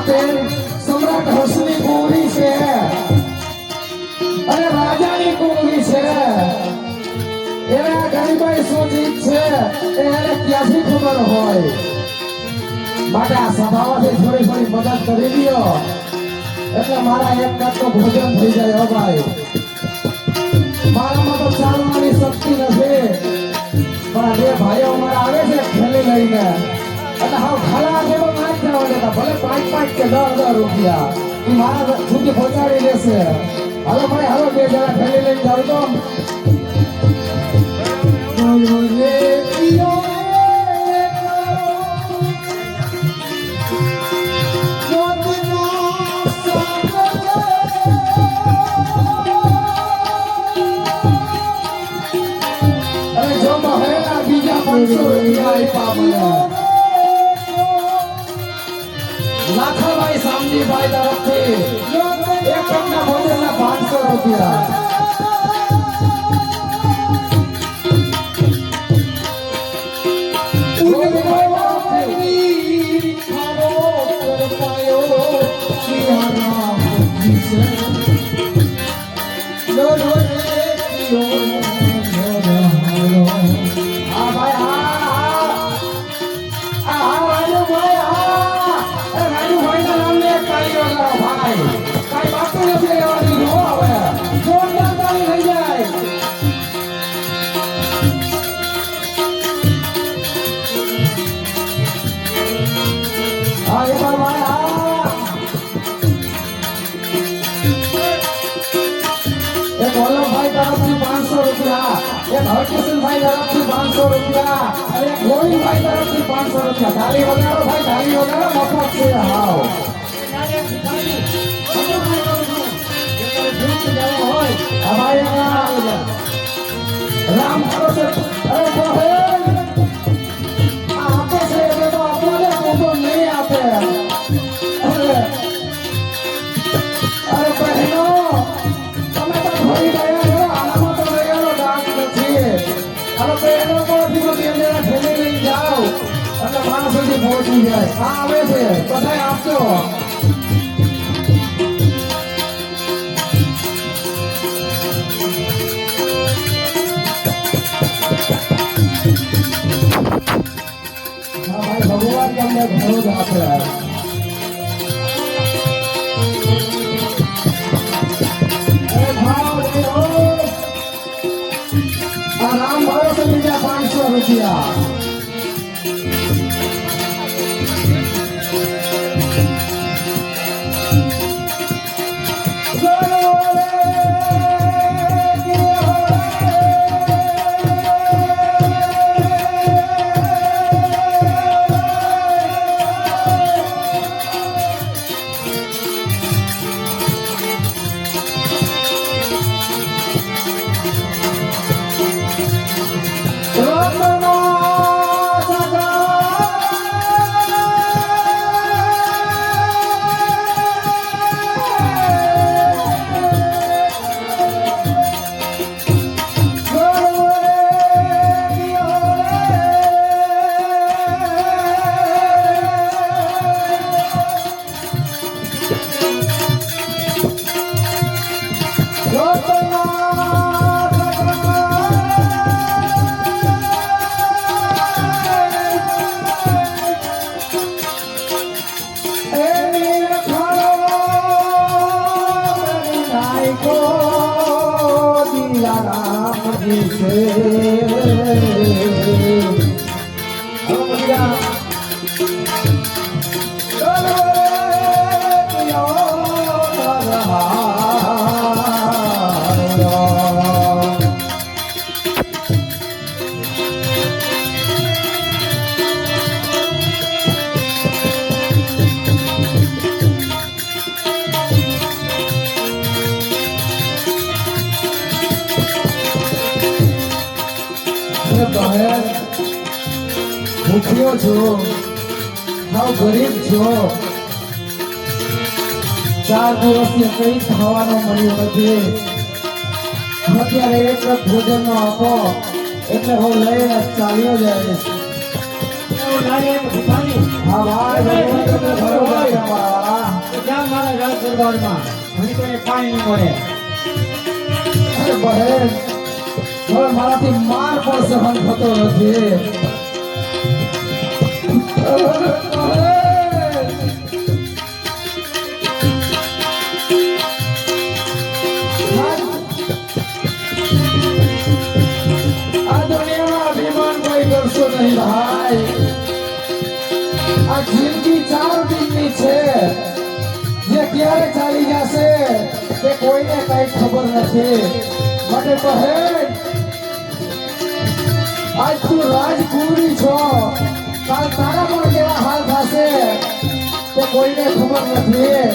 બેન સમ્રાટ હસની કુંવરી છે અને રાજાની કુંવરી છે. એના ગરીબાઈ શું ચીજ છે એને ક્યાંથી ખબર હોય? માટે આ સભામાંથી થોડી થોડી મદદ કરી દો એટલે મારા એક કાચનો ભોજન થઈ જાય. હો ભાઈ, મારામાં તો ચાલવાની શક્તિ નથી, પણ બે ભાઈઓ મારા આવે છે ખેલી લઈને એટલે હાવ ખાલા જેવો નાખ જવા દેતા. ભલે 5-5 કે 10-10 રૂપિયા એ મારા સુધી પહોંચાડી દેશે. હાલો ભાઈ, હાલો બે જણા ખેલી લઈને જાવ તો. લાખાભાઈ સામજીભાઈ તરફથી એક ટકના ભોજનના 500 રૂપિયા. હરકિશનભાઈ તરફથી 500 રૂપિયા અને ગોવિંદભાઈ તરફથી 500 રૂપિયા. તાળી વગાડો ભાઈ, તાળી વગાડો, મફત છે. હાવ રામ કરો છે. અરે બહેન આપે છે એટલે તો આપણને પોતો નહીં આપે. અરે બહેનો તમે તો ભરી ગયા છો, આનામાં તો રહેલો દાગ નથી. હવે બહેનો કોથી બે જણા ઠેલી લઈ જાઓ એટલે માણસ સુધી પહોંચી જાય. આ આવે છે બધાય આપજો. ભગવાન તમને ઘણું જ આપે. આ રામ ભરોસે બીજા 500 રૂપિયા. ભૂખ્યો છો, હાવ ગરીબ છો, 4 દિવસથી કઈ ખાવાનું મળ્યું નથી. અત્યારે એક ભોજનનો આપો એટલે હું લઈને ચાલ્યો જઈશ. હા ભાઈ ભગવાન તમને ઘણો જાય અમારા જ્યાં મારા રાજ દરબારમાં મને કોઈ પાણી નહીં મળે. અરે બહેન હવે મારાથી માર પણ સહન થતો નથી. અરે બહેન. આ દુનિયામાં અભિમાન કોઈ કરશો નહીં ભાઈ. આ જિંદગી 4 દિનની છે જે ક્યારે ચાલી જશે તે કોઈને કઈ ખબર નથી. માટે બહેન આજ તું રાજકુમારી છો, કાલ તારા પણ કેવા હાલ થશે તે કોઈને ખબર નથી.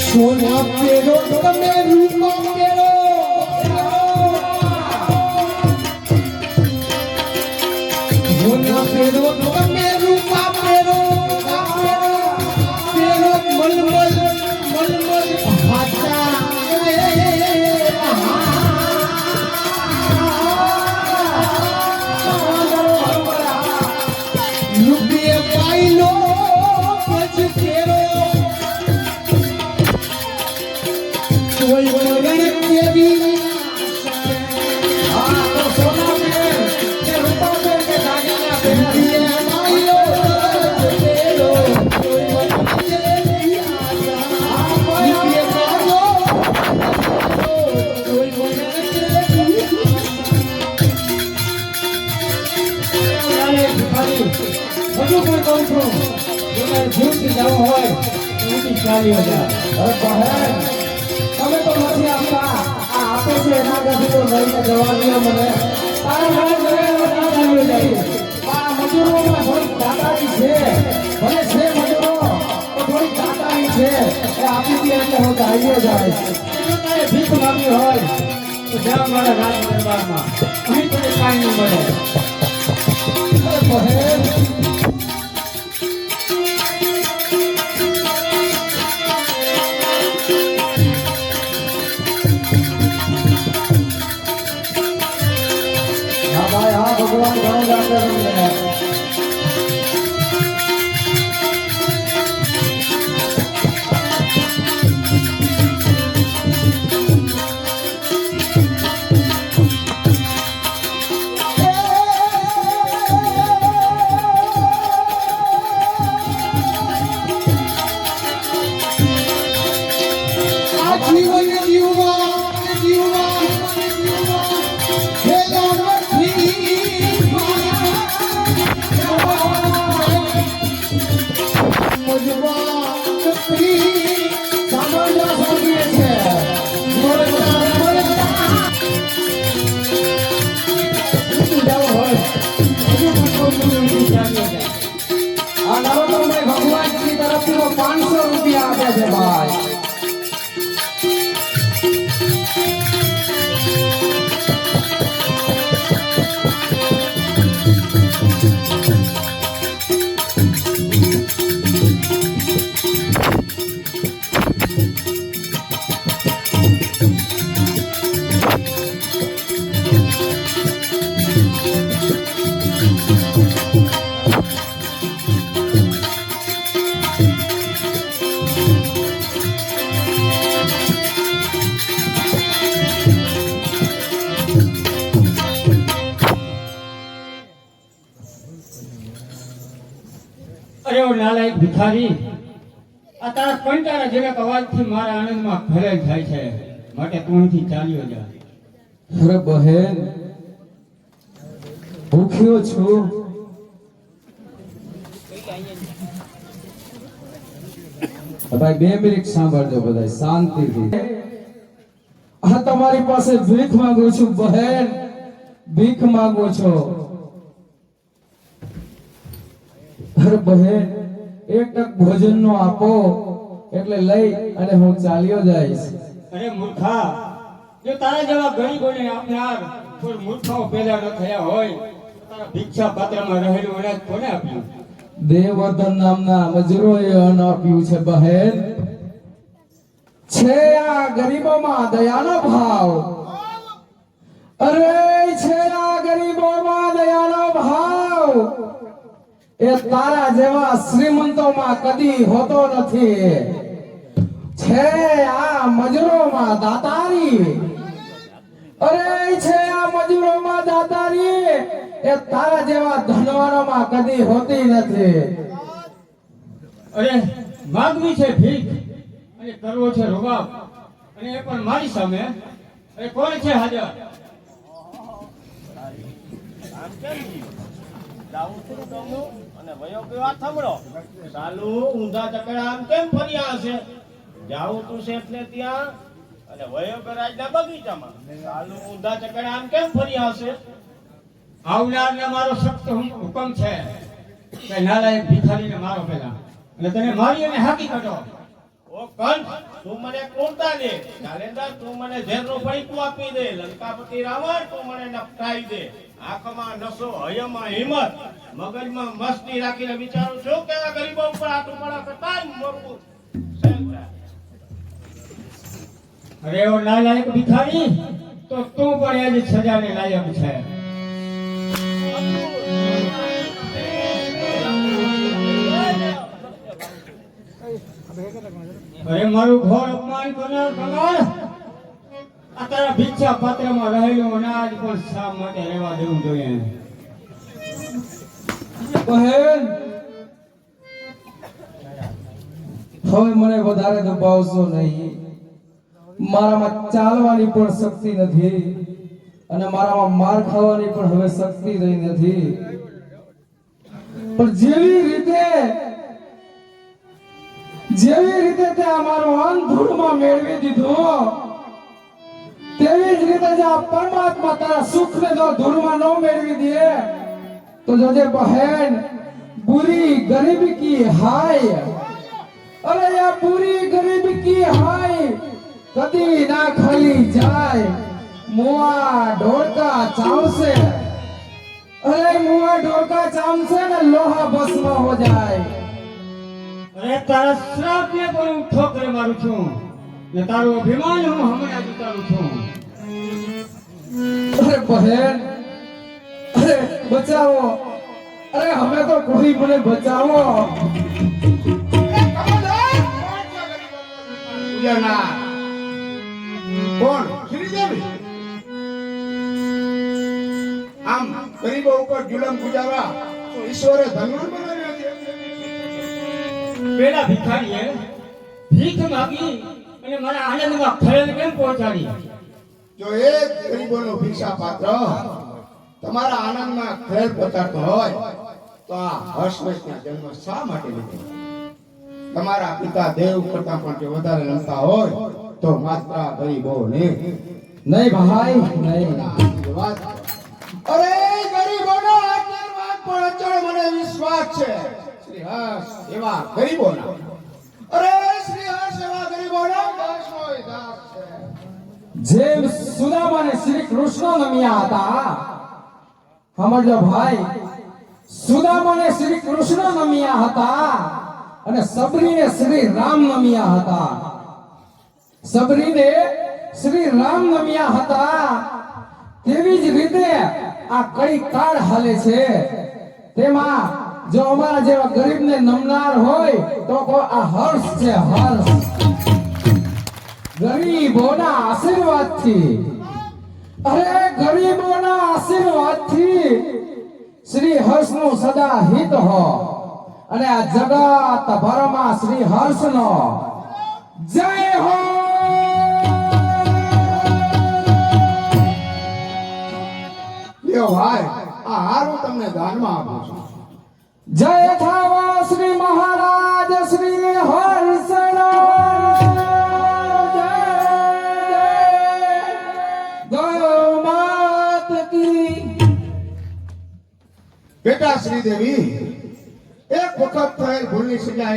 સોના પેરો તમે રૂપા પેરો સોના પેરો તમે રૂપા પેરો પેરો મલમલ મલમલ ભાષા રૂપિયા પાઈલો પછી પેરો કોઈ મરણ કેવી હા તો સોના બેન કે રૂપા બેન કે દાગીના બેન રૂપિયા પાઈલો પેરો કોઈ મરણ કેવી રૂપિયા પાઈલો કોઈ મરણ કેવી બધું પણ કહું છું જો તારે ભૂલથી જવું હોય તો ઉઠી 40,000. અરે બહેન તમે તો નથી આપતા, આ આપે છે એના પછી તો લઈને જવા દો મને. તારા ઘરે જઈને ના ચાલ્યો જાય. આ મજૂરોમાં થોડીક દાદાગી છે, ભલે છે મજૂરો તો થોડીક દાદાગી છે એ આપી દે એટલે હું ચાલ્યો જાય. જો તારે ભીખ માંગવી હોય તો જા મારા રાજ દરબારમાં અહીં તને કાંઈ નહીં મળે. અરે બહેન ભગવાન ઘણું જ આપે તમને. આ નરોત્તમભાઈ ભગવાનજી તરફથી 500 રૂપિયા આપે છે ભાઈ. અરે ઓ નાલાયક ભિખારી, આ તારા કંટાળા જેવા અવાજથી મારા આનંદમાં ખલેલ થાય છે, માટે તું અહીંથી ચાલ્યો જા. અરે બહેન, ભૂખ્યો છું. ભાઈ 2 મિનિટ સાંભળજો બધા શાંતિથી. આ તમારી પાસે ભીખ માંગુ છું બહેન, ભીખ માંગુ છું. અરે બહેન, એક ટક ભોજન નો આપો એટલે લઈ અને હું ચાલ્યો જઈશ. અરે મૂર્ખા, જો તારા જેવા ગરીબોને આપનાર કોઈ મૂર્ખાઓ પેદા ન થયા હોય તો તારા ભિક્ષા પાત્રમાં રહેલું અનાજ કોને આપ્યું? દેવવર્ધન નામના મજૂરોએ અન્ન આપ્યું છે બહેન. છે આ ગરીબોમાં દયાનો ભાવ. અરે છે આ ગરીબોમાં દયાનો ભાવ. એ તારા જેવા શ્રીમંતોમાં કદી હોતો નથી. છે આ મજૂરોમાં દાતારી. અરે છે આ મજૂરોમાં દાતારી. એ તારા જેવા ધનવાનોમાં કદી હોતી નથી. અરે માગવી છે ભીખ અને કરવો છે રોબાબ, અને એ પણ મારી સામે. અરે કોણ છે હાજર? અને વયો કઈ વાત સાંભળો. સાલુ ઊંધા ચકડા આમ કેમ ફર્યા હશે? જાઉં તું શેઠ ને ત્યાં અને વયો કે રાજના બગીચામાં. સાલુ ઊંધા ચકડા આમ કેમ ફર્યા હશે? આવનારને મારો સખ્ત હુકમ છે કે નાલાયક ભિખારીને મારો પેલા, અને તને મારી અને હાકી કાઢો. ઓ કંઠ, તું મને કોણતા દે. કાલેન્દર, તું મને ઝેરનું પડીકું આપી દે. લંકાપતિ રાવણ, તું મને નપટાઈ દે. આંખમાં નસો, હૈયામાં હિંમત, મગજમાં મસ્તી રાખીને વિચારું છું કે આ ગરીબો ઉપર હાથ ઉપાડા કરતા મરવું સહેજ થાય. અરે ઓ નાલાયક ભિખારી, તો તું પણ એ જ સજાને લાયક છે. અરે મારું ઘોર અપમાન કરનાર કંગાળ, આ તારા ભિક્ષા પાત્રમાં રહેલું અનાજ પણ શા માટે રહેવા દેવું જોઈએ? બહેન, હવે મને વધારે દબાવશો નહીં. મારામાં ચાલવાની પણ શક્તિ નથી અને મારામાં માર ખાવાની પણ હવે શક્તિ રહી નથી. પણ જેવી રીતે તે અમારો અંત ધૂળમાં મેળવી દીધો, તેવી જ રીતે જો આ પરમાત્મા તારા સુખને જો ધૂળમાં ન મેળવી દે તો જોજે બહેન, बुरी गरीबी की हाय. अरे या बुरी गरीबी की हाय कदी ना खाली जाए. मुआ ढोलका चावसे, अरे मुआ ढोलका चावसे ने लोहा भस्म हो जाए. अरे तारा श्राप ने पण હું ઠોકરે મારું છું ને તારું અભિમાન હું હમણાં જ ઉતારું છું. अरे बहन, अरे બચાવો, અરે અમે તો કોઈ મને બચાવો. કોણ? શ્રીદેવી. આમ ગરીબો ઉપર જુલમ ગુજારવા તો ઈશ્વરે ધનવાન બનાવ્યા છે. પેલા ભિખારીએ ભીખ માગી અને મારા આનંદમાં ખલેલ કેમ પહોંચાડી? જો એક ગરીબોનો ભિક્ષા પાત્ર તમારા આનંદમાં ખેલ પહોંચાડતો હોય તો આ હર્ષવંશના જન્મ શા માટે લીધો? તમારા પિતા દેવ કરતા પણ જો વધારે લંકા હોય તો માત્ર ગરીબોને નહીં ભાઈ, નહીં. અરે ગરીબોનો આશીર્વાદ પણ અચળ મને વિશ્વાસ છે. શ્રી હર્ષ એવા ગરીબોના, અરે શ્રી હર્ષ એવા ગરીબોના દાસોય દાસ છે. જેમ સુદામાને શ્રી કૃષ્ણ નમ્યા હતા, સમજો ભાઈ, સુદામાને શ્રી કૃષ્ણ નમ્યા હતા અને સબરીને શ્રી રામ નમ્યા હતા. સબરીને શ્રી રામ નમ્યા હતા, તેવી જ રીતે આ કઈ કાળ હાલે છે. તેમાં જો અમારા જેવા ગરીબને નમનાર હોય તો આ હર્ષ છે, હર્ષ. ગરીબોના આશીર્વાદથી, અરે ગરીબોના આશીર્વાદથી શ્રી હર્ષનું સદા હિત હો અને આ જગત ભરમાં શ્રી હર્ષનો જય હો. લ્યો ભાઈ, આ હાર હું તમને દાનમાં આપું છું. જય થાવો શ્રી મહારાજ શ્રી હર્ષનો. બેટા શ્રીદેવી, એક વખત થયેલ ભૂલની સજા